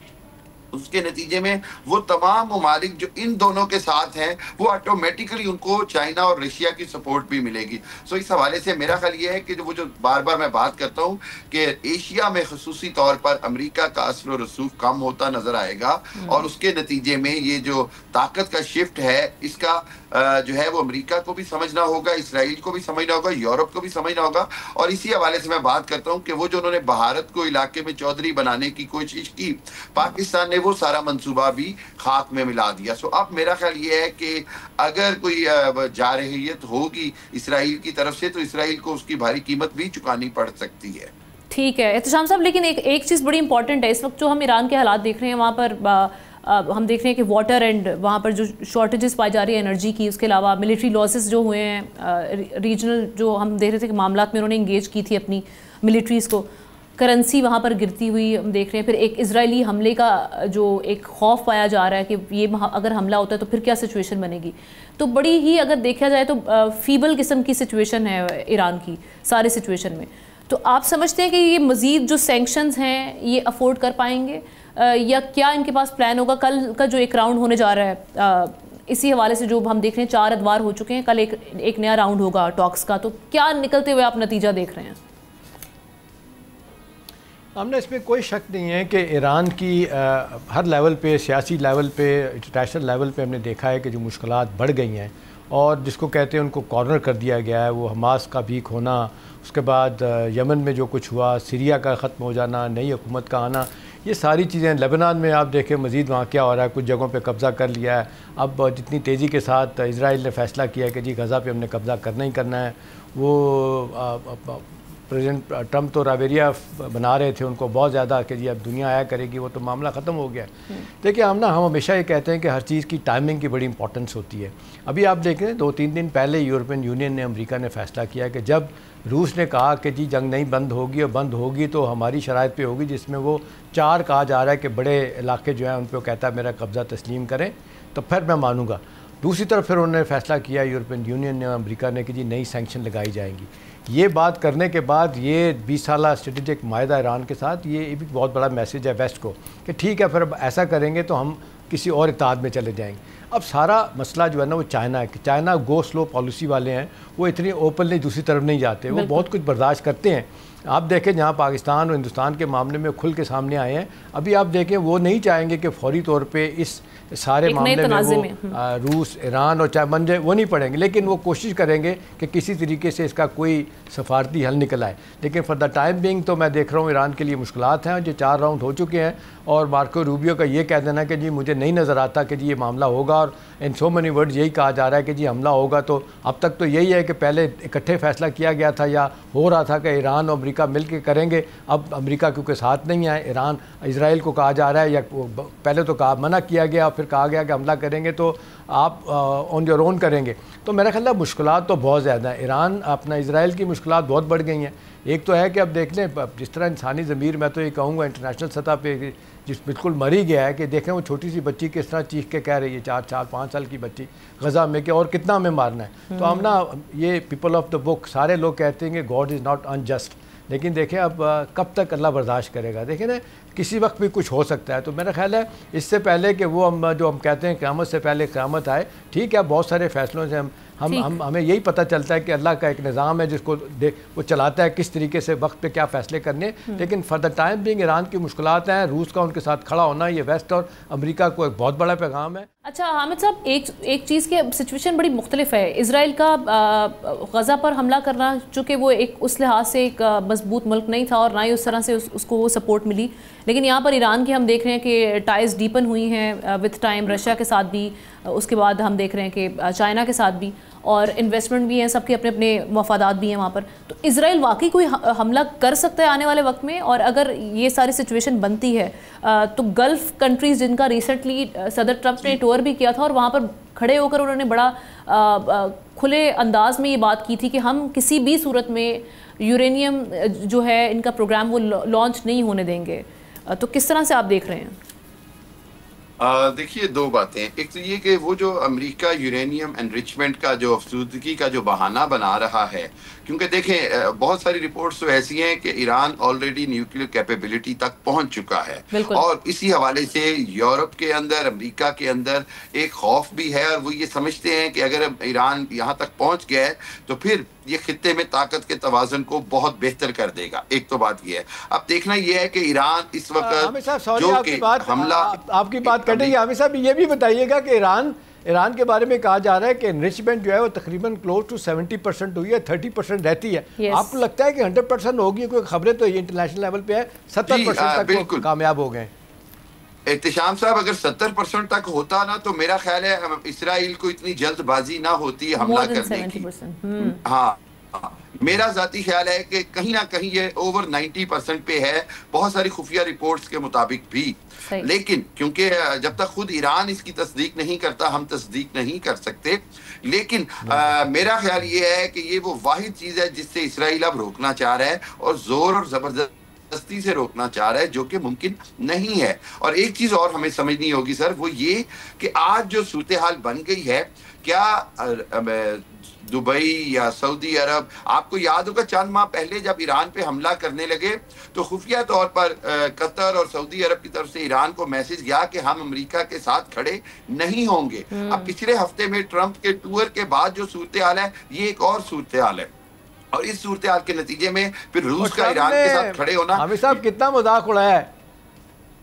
उसके नतीजे में वो तमाम ममालिक जो इन दोनों के साथ हैं वो ऑटोमेटिकली उनको चाइना और रशिया की सपोर्ट भी मिलेगी। सो इस हवाले से मेरा ख्याल ये है कि वो जो बार बार मैं बात करता हूँ कि एशिया में खसूसी तौर पर अमेरिका का असर और रसूख कम होता नजर आएगा और उसके नतीजे में ये जो ताकत का शिफ्ट है इसका जो है वो अमेरिका को भी समझना होगा, इसराइल को भी समझना होगा, यूरोप को भी समझना होगा। और इसी हवाले से मैं बात करता हूँ कि वो जो उन्होंने भारत को इलाके में चौधरी बनाने की कोशिश की, पाकिस्तान ने वो सारा मंसूबा भी खाक में मिला दिया। सो अब मेरा ख्याल ये है कि अगर कोई जारहियत होगी इसराइल की तरफ से तो इसराइल को उसकी भारी कीमत भी चुकानी पड़ सकती है। ठीक है एहतशाम साहब, लेकिन एक चीज़ बड़ी इंपॉर्टेंट है इस वक्त जो हम ईरान के हालात देख रहे हैं, वहाँ पर हम देख रहे हैं कि वाटर एंड वहाँ पर जो शॉर्टेजेस पाई जा रही है एनर्जी की, उसके अलावा मिलिट्री लॉसेस जो हुए हैं, रीजनल जो हम देख रहे थे कि मामलात में उन्होंने इंगेज की थी अपनी मिलिट्रीज़ को, करेंसी वहाँ पर गिरती हुई हम देख रहे हैं। फिर एक इजरायली हमले का जो एक खौफ पाया जा रहा है कि ये अगर हमला होता है तो फिर क्या सिचुएशन बनेगी। तो बड़ी ही अगर देखा जाए तो फीबल किस्म की सिचुएशन है ईरान की सारे सिचुएशन में। तो आप समझते हैं कि ये मज़ीद जो सैंक्शंस हैं ये अफोर्ड कर पाएंगे या क्या इनके पास प्लान होगा? कल का जो एक राउंड होने जा रहा है इसी हवाले से जो हम देख रहे हैं 4 अदवार हो चुके हैं, कल एक नया राउंड होगा टॉक्स का, तो क्या निकलते हुए आप नतीजा देख रहे हैं? हमने इसमें कोई शक नहीं है कि ईरान की हर लेवल पे, सियासी लेवल पे, इंटरनेशनल लेवल पे हमने देखा है कि जो मुश्किलात बढ़ गई हैं और जिसको कहते हैं उनको कॉर्नर कर दिया गया है, वो हमास का वीक होना, उसके बाद यमन में जो कुछ हुआ, सीरिया का ख़त्म हो जाना, नई हुकूमत का आना, ये सारी चीज़ें। लेबनान में आप देखें मज़ीद वहाँ क्या हो रहा है, कुछ जगहों पे कब्ज़ा कर लिया है। अब जितनी तेज़ी के साथ इजराइल ने फ़ैसला किया कि जी गज़ा पे हमने कब्ज़ा करना ही करना है, वो प्रेसिडेंट ट्रंप तो रावेरिया बना रहे थे उनको बहुत ज़्यादा कि जी अब दुनिया आया करेगी, वो तो मामला ख़त्म हो गया। देखिए हम हमेशा ये कहते हैं कि हर चीज़ की टाइमिंग की बड़ी इंपॉर्टेंस होती है। अभी आप देखें 2-3 दिन पहले यूरोपियन यूनियन ने, अमेरिका ने फ़ैसला किया कि जब रूस ने कहा कि जी जंग नहीं बंद होगी और बंद होगी तो हमारी शराइत पे होगी, जिसमें वो 4 कहा जा रहा है कि बड़े इलाके जो हैं उन पर कहता है मेरा कब्ज़ा तस्लीम करें तो फिर मैं मानूंगा। दूसरी तरफ फिर उन्होंने फ़ैसला किया यूरोपियन यूनियन ने, अमेरिका ने कि जी नई सैंक्शन लगाई जाएंगी। ये बात करने के बाद ये 20 साला स्ट्रेटेजिक माहिदा ईरान के साथ, ये भी बहुत बड़ा मैसेज है वेस्ट को कि ठीक है फिर अब ऐसा करेंगे तो हम किसी और इत्तेहाद में चले जाएंगे। अब सारा मसला जो है ना वो चाइना है कि चाइना गो स्लो पॉलिसी वाले हैं, वो इतनी ओपनली दूसरी तरफ नहीं जाते, वो बहुत कुछ बर्दाश्त करते हैं। आप देखें जहाँ पाकिस्तान और हिंदुस्तान के मामले में खुल के सामने आए हैं, अभी आप देखें वो नहीं चाहेंगे कि फौरी तौर पे इस सारे मामले में वो रूस, ईरान और चाहे बन जाए, वो नहीं पड़ेंगे, लेकिन वो कोशिश करेंगे कि किसी तरीके से इसका कोई सफारती हल निकल आए। लेकिन फॉर द टाइम बिंग तो मैं देख रहा हूँ ईरान के लिए मुश्किलात हैं। जो 4 राउंड हो चुके हैं और मार्को रूबियो का ये कह देना कि जी मुझे नहीं नज़र आता कि जी ये मामला होगा, और इन सो मेनी वर्ड्स यही कहा जा रहा है कि जी हमला होगा, तो अब तक तो यही है कि पहले इकट्ठे फैसला किया गया था या हो रहा था कि ईरान और अमेरिका मिल के करेंगे। अब अमेरिका क्योंकि साथ नहीं है, ईरान इसराइल को कहा जा रहा है, या पहले तो कहा मना किया गया, फिर कहा गया कि हमला करेंगे तो आप ऑन योर ओन करेंगे। तो मेरा ख्याल है मुश्किलात तो बहुत ज़्यादा है। ईरान अपना इसराइल की मुश्किलात बहुत बढ़ गई हैं। एक तो है कि अब देख लें जिस तरह इंसानी ज़मीर, मैं तो ये कहूँगा इंटरनेशनल सतह पे जिस बिल्कुल मरी गया है कि देखें वो छोटी सी बच्ची किस तरह चीख के कह रही है, 4-5 साल की बच्ची गज़ा में, कि और कितना हमें मारना है। तो हम ना ये पीपल ऑफ द बुक सारे लोग कहते हैं कि गॉड इज़ नॉट अनजस्ट, लेकिन देखें अब कब तक अल्लाह बर्दाश्त करेगा। देखें ना किसी वक्त भी कुछ हो सकता है। तो मेरा ख्याल है इससे पहले कि वो हम कहते हैं क़यामत से पहले क़यामत आए, ठीक है बहुत सारे फैसलों से हमें यही पता चलता है कि अल्लाह का एक निज़ाम है जिसको वो चलाता है किस तरीके से वक्त पे क्या फ़ैसले करने। लेकिन for the time being Iran की मुश्किलात हैं, रूस का उनके साथ खड़ा होना, ये वेस्ट और अमेरिका को एक बहुत बड़ा पैगाम है। अच्छा हामिद साहब, एक चीज़ की सिचुएशन बड़ी मुख्तलिफ है। इजराइल का गज़ा पर हमला करना, चूँकि वो एक उस लिहाज से एक मजबूत मुल्क नहीं था और ना ही उस तरह से उसको वो सपोर्ट मिली, लेकिन यहाँ पर ईरान की हम देख रहे हैं कि टाइज डीपन हुई हैं विथ टाइम, रशिया के साथ भी, उसके बाद हम देख रहे हैं कि चाइना के साथ भी, और इन्वेस्टमेंट भी हैं, सबके अपने अपने मफादात भी हैं वहाँ पर। तो इजराइल वाकई कोई हमला कर सकता है आने वाले वक्त में? और अगर ये सारी सिचुएशन बनती है तो गल्फ़ कंट्रीज़, जिनका रिसेंटली सदर ट्रंप ने टूर भी किया था और वहाँ पर खड़े होकर उन्होंने बड़ा खुले अंदाज में ये बात की थी कि हम किसी भी सूरत में यूरेनियम जो है इनका प्रोग्राम वो लॉन्च नहीं होने देंगे, तो किस तरह से आप देख रहे हैं? देखिए, दो बातें। एक तो ये कि वो जो अमेरिका यूरेनियम एनरिचमेंट का जो अफसुदगी का जो बहाना बना रहा है, क्योंकि देखें बहुत सारी रिपोर्ट्स तो ऐसी हैं कि ईरान ऑलरेडी न्यूक्लियर कैपेबिलिटी तक पहुंच चुका है, और इसी हवाले से यूरोप के अंदर, अमेरिका के अंदर एक खौफ भी है, और वो ये समझते हैं कि अगर ईरान यहाँ तक पहुंच गया है तो फिर ये खित्ते में ताकत के तवाज़ुन को बहुत बेहतर कर देगा। एक तो बात ये है। अब देखना ये है कि ईरान इस वक्त जो कि हमला, आपकी बात कटेगी हामिद साहब, ये भी बताइएगा कि ईरान के बारे में कहा जा रहा है कि एनरिचमेंट जो है वो तकरीबन क्लोज टू 70% हुई है, 30% रहती है। आपको लगता है कि 100% होगी? कोई खबरें तो ये इंटरनेशनल लेवल पे है 70% तक कामयाब हो गए। एहतिशाम साहब, अगर 70% तक होता ना तो मेरा ख्याल है इसराइल को इतनी जल्दबाजी ना होती हमला करने की। हाँ, मेरा जाती ख्याल है कि कहीं ना कहीं ये ओवर 90% पे है, बहुत सारी खुफिया रिपोर्ट्स के मुताबिक भी। लेकिन क्योंकि जब तक खुद ईरान इसकी तस्दीक नहीं करता, हम तस्दीक नहीं कर सकते। लेकिन मेरा ख्याल ये है कि ये वो वाहिद चीज है जिससे इसराइल अब रोकना चाह रहा है, और जोर और जबरदस्ती से रोकना चाह रहा है, जो कि मुमकिन नहीं है। और एक चीज और हमें समझनी होगी सर, वो ये कि आज जो सूरत हाल बन गई है, क्या दुबई या सऊदी अरब, आपको याद होगा चंद माह पहले जब ईरान पे हमला करने लगे तो खुफिया तौर पर कतर और सऊदी अरब की तरफ से ईरान को मैसेज गया कि हम अमेरिका के साथ खड़े नहीं होंगे। अब पिछले हफ्ते में ट्रंप के टूर के बाद जो सूरत हाल है, ये एक और सूरत हाल है, और इस सूरत हाल के नतीजे में फिर रूस का ईरान के साथ खड़े होना। हामिद साहब, कितना मजाक उड़ाया है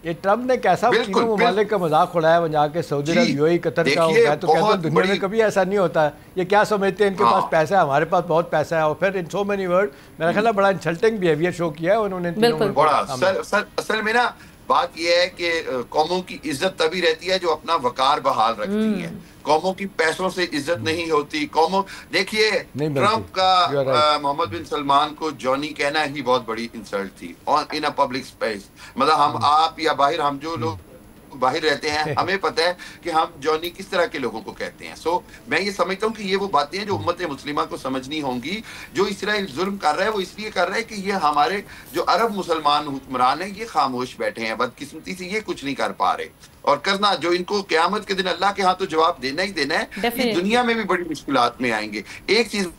ये ट्रंप ने, कैसा तीनों ममालिक का मजाक उड़ाया है, जाके सऊदी अरब, यूएई, कतर का हो गया। तो कहते हैं दुनिया में कभी ऐसा नहीं होता है। ये क्या समझते हैं इनके पास पैसा है, हमारे पास बहुत पैसा है, और फिर इन सो मेनी वर्ड मेरा ख्याल है बड़ा इंसल्टिंग बिहेवियर शो किया है उन्होंने। बड़ा सर, असल में ना बात यह है कि कौमों की इज्जत तभी रहती है जो अपना वकार बहाल रखती है। कौमों की पैसों से इज्जत नहीं होती। कौमों, देखिए ट्रंप का मोहम्मद बिन सलमान को जॉनी कहना ही बहुत बड़ी इंसल्ट थी इन अ पब्लिक स्पेस। मतलब हम, आप या बाहर, हम जो लोग बाहर रहते हैं, हमें पता है कि हम जॉनी किस तरह के लोगों को कहते हैं। सो मैं ये समझता हूँ कि ये वो बातें हैं जो उम्मत मुस्लिमा को समझनी होंगी। जो इसराइल जुल्म कर रहा है वो इसलिए कर रहा है कि ये हमारे जो अरब मुसलमान हुक्मरान हैं ये खामोश बैठे हैं, बदकिस्मती से ये कुछ नहीं कर पा रहे, और करना जो इनको क़यामत के दिन अल्लाह के हाथ तो जवाब देना ही देना है। ये दुनिया में भी बड़ी मुश्किलात में आएंगे। एक चीज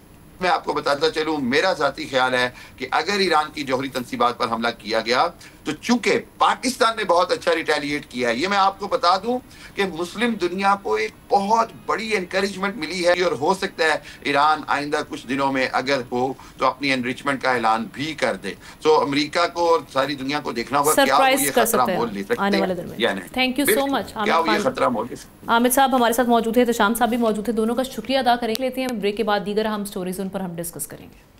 मैं आपको बताता चलूं, मेरा जाती ख्याल है कि अगर ईरान की जौहरी तंसीबात पर हमला किया गया तो चूंकि पाकिस्तान ने बहुत अच्छा रिटेलिएट किया है, ये मैं आपको बता दूं कि मुस्लिम दुनिया को एक बहुत बड़ी एनकरेजमेंट मिली है, और हो सकता है ईरान आइंदा कुछ दिनों में अगर हो तो अपनी एनरिचमेंट का ऐलान भी कर दे। तो अमेरिका को और सारी दुनिया को देखना होगा क्या वो ये खतरा मोल ले सकते हैं या नहीं। Thank you so much. क्या वो ये खतरा मोल ले सकते हैं? आमिद साहब हमारे साथ मौजूद है, तशाम साहब भी मौजूद है, दोनों का शुक्रिया अदा करें लेते हैं। ब्रेक के बाद दीगर हम स्टोरीज उन पर हम डिस्कस करेंगे।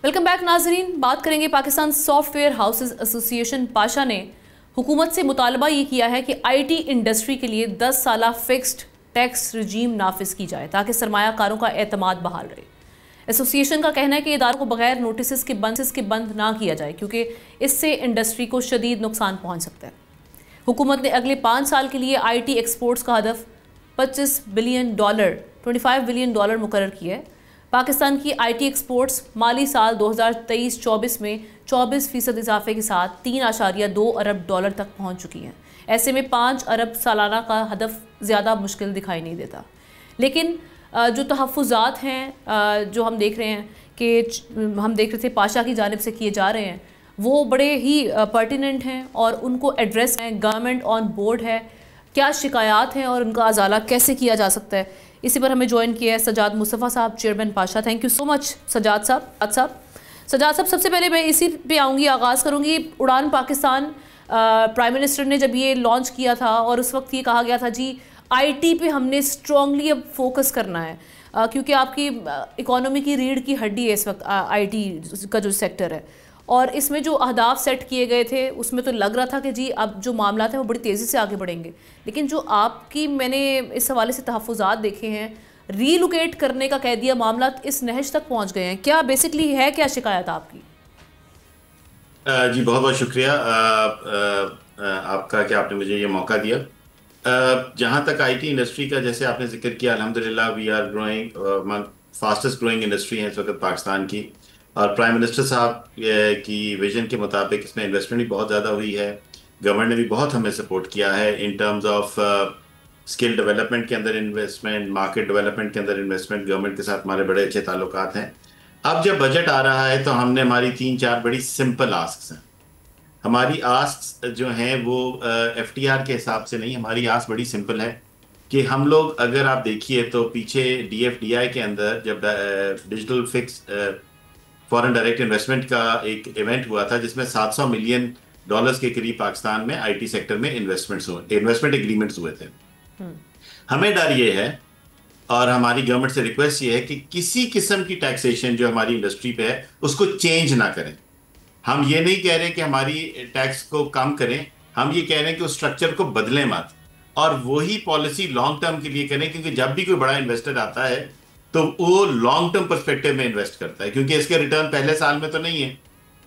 वेलकम बैक नाजरीन। बात करेंगे Pakistan software houses association Pasha ने हुकूमत से मुतालबा ये किया है कि आईटी इंडस्ट्री के लिए 10 साला फिक्स्ड टैक्स रजीम नाफिज की जाए ताकि सरमायाकारों का एतमाद बहाल रहे। एसोसिएशन का कहना है कि इदारों को बगैर नोटिस के बंद ना किया जाए क्योंकि इससे इंडस्ट्री को शदीद नुकसान पहुँच सकता है। हुकूमत ने अगले 5 साल के लिए IT एक्सपोर्ट्स का हदफ $25 बिलियन 25 बिलियन डॉलर मुकर्रर किया है। पाकिस्तान की IT एक्सपोर्ट्स माली साल 2023-24 में 24% इजाफे के साथ $3.2 अरब तक पहुंच चुकी हैं। ऐसे में 5 अरब सालाना का हदफ ज़्यादा मुश्किल दिखाई नहीं देता। लेकिन जो तहफ़्फ़ुज़ात हैं जो हम देख रहे हैं कि हम देख रहे थे पाशा की जानिब से किए जा रहे हैं, वो बड़े ही पर्टिनेंट हैं और उनको एड्रेस है, गवर्नमेंट ऑन बोर्ड है, क्या शिकायत हैं और उनका अजाला कैसे किया जा सकता है। इसी पर हमें ज्वाइन किया है Sajjad Mustafa sahab, chairman Pasha. Thank you so much Sajjad sahab. सबसे पहले मैं इसी पे आऊँगी, आगाज़ करूँगी। उड़ान पाकिस्तान प्राइम मिनिस्टर ने जब ये लॉन्च किया था और उस वक्त ये कहा गया था जी आईटी पे हमने स्ट्रांगली अब फोकस करना है, क्योंकि आपकी इकोनॉमी की रीढ़ की हड्डी है इस वक्त आईटी का जो सेक्टर है। और इसमें जो अहदाफ सेट किए गए थे उसमें तो लग रहा था कि जी अब जो मामला है वो बड़ी तेज़ी से आगे बढ़ेंगे, लेकिन जो आपकी मैंने इस हवाले से तहफ़्फ़ुज़ात देखे हैं, रीलोकेट करने का कह दिया, मामला इस नहज तक पहुंच गए हैं। क्या बेसिकली है, क्या शिकायत आपकी? जी बहुत बहुत शुक्रिया आपका कि आपने मुझे ये मौका दिया। जहाँ तक आईटी इंडस्ट्री का जैसे आपने जिक्र किया, अल्हम्दुलिल्लाह we are growing, fastest growing industry है इस वक्त पाकिस्तान की, और प्राइम मिनिस्टर साहब की विजन के मुताबिक इसमें इन्वेस्टमेंट भी बहुत ज़्यादा हुई है। गवर्नमेंट ने भी बहुत हमें सपोर्ट किया है in terms of skill development के अंदर इन्वेस्टमेंट, मार्केट डेवलपमेंट के अंदर इन्वेस्टमेंट। गवर्नमेंट के साथ हमारे बड़े अच्छे ताल्लुकात हैं। अब जब बजट आ रहा है तो हमने हमारी 3-4 बड़ी सिंपल आस्क्स हैं। हमारी आस्क्स जो हैं वो एफटीआर के हिसाब से नहीं, हमारी आस्क बड़ी सिंपल है कि हम लोग, अगर आप देखिए तो पीछे डीएफडीआई के अंदर जब digital fix foreign direct investment का एक इवेंट हुआ था जिसमें $700 मिलियन के करीब पाकिस्तान में आईटी सेक्टर में इन्वेस्टमेंट एग्रीमेंट्स हुए थे। हमें डर ये है और हमारी गवर्नमेंट से रिक्वेस्ट ये है कि किसी किस्म की टैक्सेशन जो हमारी इंडस्ट्री पे है उसको चेंज ना करें। हम ये नहीं कह रहे कि हमारी टैक्स को कम करें, हम ये कह रहे हैं कि उस स्ट्रक्चर को बदलें मत, और वही पॉलिसी लॉन्ग टर्म के लिए करें, क्योंकि जब भी कोई बड़ा इन्वेस्टर आता है तो वो लॉन्ग टर्म पर्सपेक्टिव में इन्वेस्ट करता है, क्योंकि इसके रिटर्न पहले साल में तो नहीं है।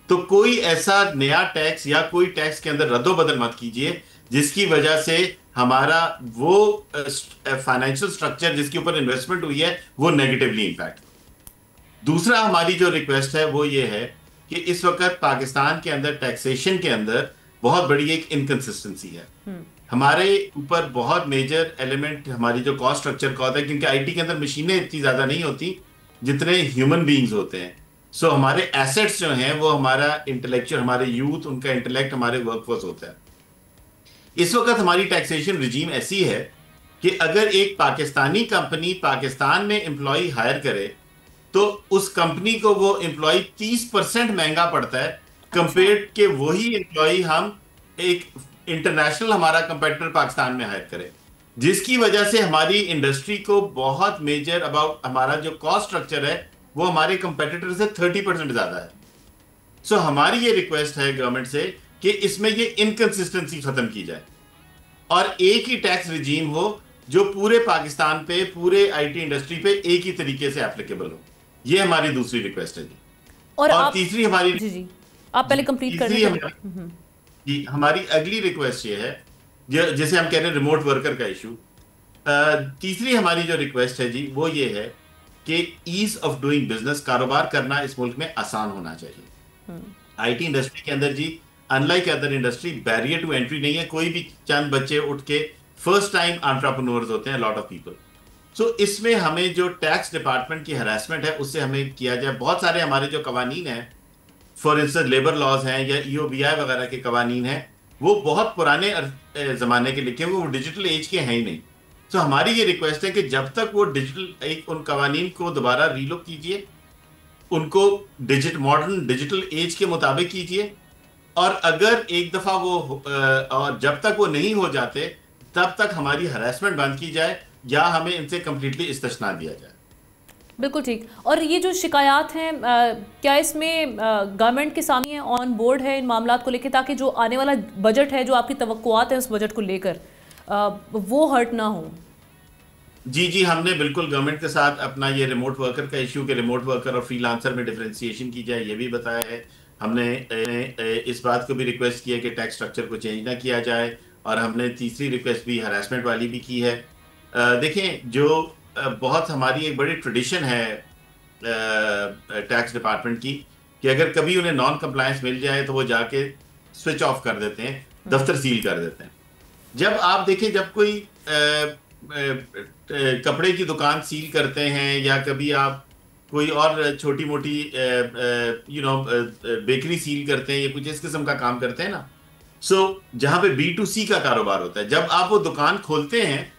तो कोई ऐसा नया टैक्स या कोई टैक्स के अंदर रद्दोबदल मत कीजिए जिसकी वजह से हमारा वो फाइनेंशियल स्ट्रक्चर जिसके ऊपर इन्वेस्टमेंट हुई है वो नेगेटिवली इंपैक्ट। दूसरा हमारी जो रिक्वेस्ट है वो ये है कि इस वक्त पाकिस्तान के अंदर टैक्सेशन के अंदर बहुत बड़ी एक इनकंसिस्टेंसी है। हमारे ऊपर बहुत मेजर एलिमेंट हमारी जो कॉस्ट स्ट्रक्चर का होता है, क्योंकि आईटी के अंदर मशीनें इतनी ज्यादा नहीं होती जितने ह्यूमन बीइंग्स होते हैं। सो हमारे एसेट्स जो हैं वो हमारा इंटेलेक्चुअल, हमारे यूथ, उनका इंटेलेक्ट, हमारे वर्कफोर्स होता है। इस वक्त हमारी टैक्सेशन रिजीम ऐसी है कि अगर एक पाकिस्तानी कंपनी पाकिस्तान में एम्प्लॉय हायर करे तो उस कंपनी को वो एम्प्लॉय 30% महंगा पड़ता है कंपेयर के वही एम्प्लॉय हम एक इंटरनेशनल हमारा कंपेटिटर पाकिस्तान में हायर करें, जिसकी वजह से हमारी इंडस्ट्री को बहुत मेजर अबाउट हमारा जो कॉस्ट स्ट्रक्चर है वो हमारे कंपेटिटर से 30% ज्यादा है। सो हमारी ये रिक्वेस्ट है गवर्नमेंट से कि इसमें ये इनकंसिस्टेंसी खत्म की जाए और एक ही टैक्स रिजीम हो जो पूरे पाकिस्तान पे, पूरे आईटी इंडस्ट्री पे एक ही तरीके से एप्लीकेबल हो। ये हमारी दूसरी रिक्वेस्ट है जी। और तीसरी हमारी जी आप पहले कंप्लीट कर लीजिए। जी हमारी अगली रिक्वेस्ट ये है, जैसे हम कह रहे हैं रिमोट वर्कर का इशू, तीसरी हमारी जो रिक्वेस्ट है जी वो ये है कि ईज ऑफ डूइंग बिजनेस, कारोबार करना इस मुल्क में आसान होना चाहिए। आईटी इंडस्ट्री के अंदर जी unlike other industry barrier to entry नहीं है। कोई भी चंद बच्चे उठ के फर्स्ट टाइम एंटरप्रेन्योर्स होते हैं, लॉट ऑफ पीपल। सो इसमें हमें जो टैक्स डिपार्टमेंट की हरासमेंट है उससे हमें किया जाए। बहुत सारे हमारे जो कवानीन हैं, फॉर इंस्टेंस लेबर लॉज हैं या ईओबीआई वगैरह के कवानीन हैं, वो बहुत पुराने जमाने के लिखे हुए, वो डिजिटल एज के हैं ही नहीं। तो हमारी ये रिक्वेस्ट है कि जब तक वो डिजिटल एक उन कवानीन को दोबारा रीलुक कीजिए, उनको मॉडर्न डिजिटल एज के मुताबिक कीजिए, और अगर एक दफा वो और जब तक वो नहीं हो जाते तब तक हमारी हरासमेंट बंद की जाए या हमें इनसे कंप्लीटली इस्तिस्ना दिया जाए। बिल्कुल ठीक। और ये जो शिकायत हैं क्या इसमें गवर्नमेंट के सामने ऑन बोर्ड है इन मामलों को लेकर, ताकि जो आने वाला बजट है, जो आपकी तवक्कुआत है उस बजट को लेकर, वो हर्ट ना हो? जी हमने बिल्कुल गवर्नमेंट के साथ अपना ये रिमोट वर्कर का इशू के रिमोट वर्कर और फ्रीलांसर में डिफरेंशिएशन की जाए ये भी बताया है। हमने इस बात को भी रिक्वेस्ट किया कि टैक्स स्ट्रक्चर को चेंज ना किया जाए, और हमने तीसरी रिक्वेस्ट भी हरासमेंट वाली भी की है। देखें, जो बहुत हमारी एक बड़ी ट्रेडिशन है टैक्स डिपार्टमेंट की कि अगर कभी उन्हें नॉन कंप्लायंस मिल जाए तो वो जाके स्विच ऑफ कर देते हैं, दफ्तर सील कर देते हैं। जब आप देखें, जब कोई कपड़े की दुकान सील करते हैं या कभी आप कोई और छोटी मोटी बेकरी सील करते हैं या कुछ इस किस्म का काम करते हैं ना। जहां पे B2C का कारोबार होता है, जब आप वो दुकान खोलते हैं,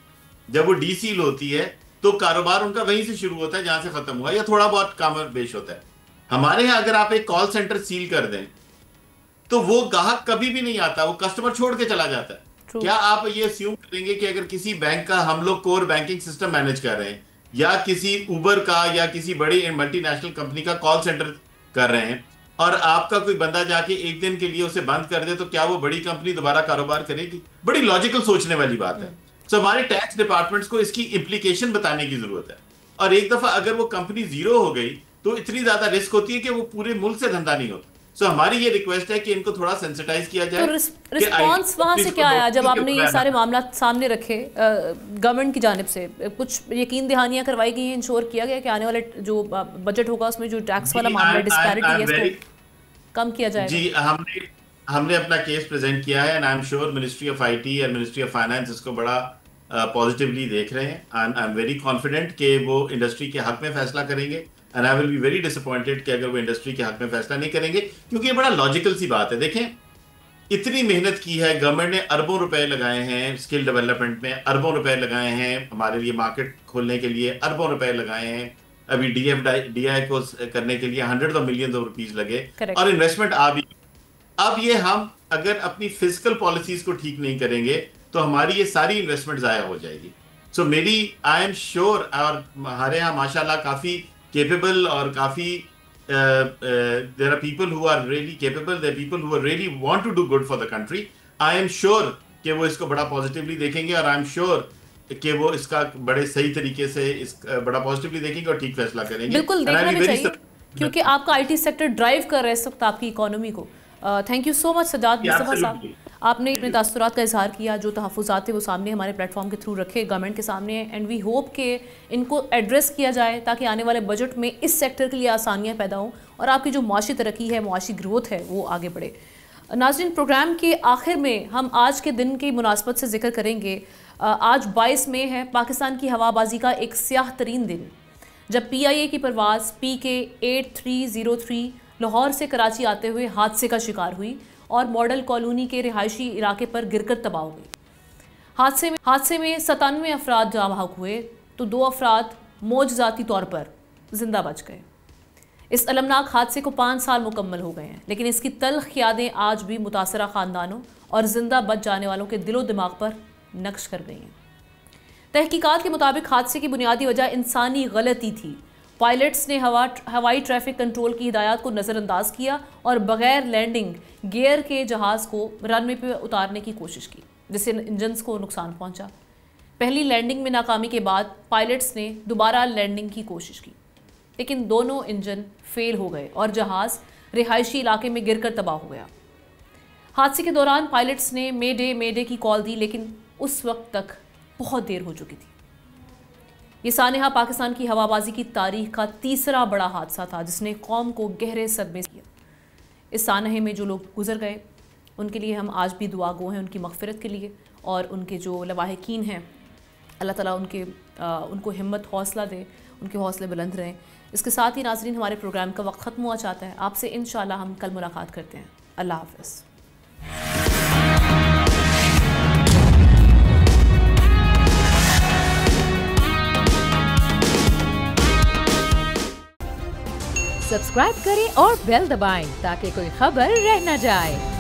जब वो डीसील होती है, तो कारोबार उनका वहीं से शुरू होता है जहां से खत्म हुआ, या थोड़ा बहुत काम पेश होता है। हमारे यहाँ अगर आप एक कॉल सेंटर सील कर दें तो वो ग्राहक कभी भी नहीं आता, वो कस्टमर छोड़ के चला जाता है। क्या आप ये अस्यूम करेंगे कि अगर किसी बैंक का हम लोग कोर बैंकिंग सिस्टम मैनेज कर रहे हैं, या किसी उबर का या किसी बड़ी मल्टीनेशनल कंपनी का कॉल सेंटर कर रहे हैं, और आपका कोई बंदा जाके एक दिन के लिए उसे बंद कर दे, तो क्या वो बड़ी कंपनी दोबारा कारोबार करेगी? बड़ी लॉजिकल सोचने वाली बात है। हमारे टैक्स डिपार्टमेंट्स को इसकी इम्प्लीकेशन बताने की जरूरत है। और एक दफा अगर वो कंपनी जीरो हो गई तो इतनी ज्यादा रिस्क होती है कि वो पूरे मुल्क से धंधा नहीं होता। हमारी ये रिक्वेस्ट है कि इनको थोड़ा सेंसिटाइज किया जाए। तो रिस्पॉन्स वहां से क्या आया जब आपने ये सारे मामला सामने रखे? गवर्नमेंट की जानिब से कुछ यकीन दहानियां करवाई गई हैं, इंश्योर किया गया कि आने वाले जो बजट होगा उसमें जो टैक्स वाला मामला डिस्पैरिटी है इसको कम किया जाएगा? जी, हमने अपना केस प्रेजेंट किया है, and I am sure ministry of IT और मिनिस्ट्री ऑफ फाइनेंस इसको बड़ा पॉजिटिवली देख रहे हैं। आई एम वेरी कॉन्फिडेंट कि वो इंडस्ट्री के हक में फैसला करेंगे, and I will be very disappointed कि अगर वो इंडस्ट्री के हक में फैसला नहीं करेंगे, क्योंकि ये बड़ा लॉजिकल सी बात है। देखें, इतनी मेहनत की है गवर्नमेंट ने, अरबों रुपए लगाए हैं स्किल डेवलपमेंट में, अरबों रुपए लगाए हैं हमारे लिए मार्केट खोलने के लिए, अरबों रुपए लगाए हैं अभी DI को करने के लिए $100 of millions लगे, और इन्वेस्टमेंट अब ये हम अगर अपनी फिजिकल पॉलिसीज को ठीक नहीं करेंगे तो हमारी ये सारी इन्वेस्टमेंट जाया हो जाएगी। आई एम श्योर, और हमारे यहाँ माशाल्लाह काफी केपेबल और काफी there are people who are really capable, there people who really want to do good for the country. I am sure कि वो इसको बड़ा पॉजिटिवली देखेंगे, और आई एम श्योर कि वो इसका बड़े सही तरीके से बड़ा पॉजिटिवली देखेंगे और ठीक फैसला करेंगे। बिल्कुल देखना भी चाहिए, क्योंकि आपका IT सेक्टर ड्राइव कर रहा है इस वक्त आपकी इकोनॉमी को। Thank you so much Sajjad Mustafa sahab, आपने अपने तासुरात का इजहार किया, जो तहफ़्फ़ुज़ात थे वो सामने हमारे प्लेटफॉर्म के थ्रू रखे गवर्नमेंट के सामने, एंड वी होप कि इनको एड्रेस किया जाए ताकि आने वाले बजट में इस सेक्टर के लिए आसानियाँ पैदा हों और आपकी जो मुआशी तरक्की है, मुआशी ग्रोथ है, वो आगे बढ़े। नाज़रीन, प्रोग्राम के आखिर में हम आज के दिन की मुनासबत से जिक्र करेंगे। आज 22 मई है, पाकिस्तान की हवाबाजी का एक स्याह तरीन दिन, जब PIA की परवाज़ PK 8303 लाहौर से कराची आते हुए हादसे का शिकार हुई और मॉडल कॉलोनी के रिहायशी इलाके पर गिरकर तबाह हो गई। हादसे में 97 अफराद जाँ बहक हुए तो 2 अफराद मौजज़ाती तौर पर जिंदा बच गए। इस अलमनाक हादसे को 5 साल मुकम्मल हो गए हैं, लेकिन इसकी तल्ख यादें आज भी मुतासरा ख़ानदानों और जिंदा बच जाने वालों के दिलो दिमाग पर नक्श कर गई हैं। तहकीकात के मुताबिक हादसे की बुनियादी वजह इंसानी गलती थी। पायलट्स ने हवाई ट्रैफिक कंट्रोल की हिदायत को नज़रअंदाज किया और बगैर लैंडिंग गियर के जहाज़ को रनवे पर उतारने की कोशिश की, जिससे इंजन्स को नुकसान पहुंचा। पहली लैंडिंग में नाकामी के बाद पायलट्स ने दोबारा लैंडिंग की कोशिश की, लेकिन दोनों इंजन फेल हो गए और जहाज़ रिहायशी इलाके में गिरकर तबाह हो गया। हादसे के दौरान पायलट्स ने मेडे की कॉल दी, लेकिन उस वक्त तक बहुत देर हो चुकी थी। ये सानहा पाकिस्तान की हवाबाजी की तारीख का तीसरा बड़ा हादसा था, जिसने कौम को गहरे सदमे से किया। इस सानहे में जो लोग गुजर गए उनके लिए हम आज भी दुआ गो हैं, उनकी मग़फ़िरत के लिए, और उनके जो लवाहिकीन हैं अल्लाह ताला उनको हिम्मत हौसला दे, उनके हौसले बुलंद रहें। इसके साथ ही नाज़रीन, हमारे प्रोग्राम का वक्त ख़त्म हुआ चाहता है। आपसे इंशाअल्लाह हम कल मुलाकात करते हैं। अल्लाह हाफ़िज़। सब्सक्राइब करें और बेल दबाएं ताकि कोई खबर रह न जाए।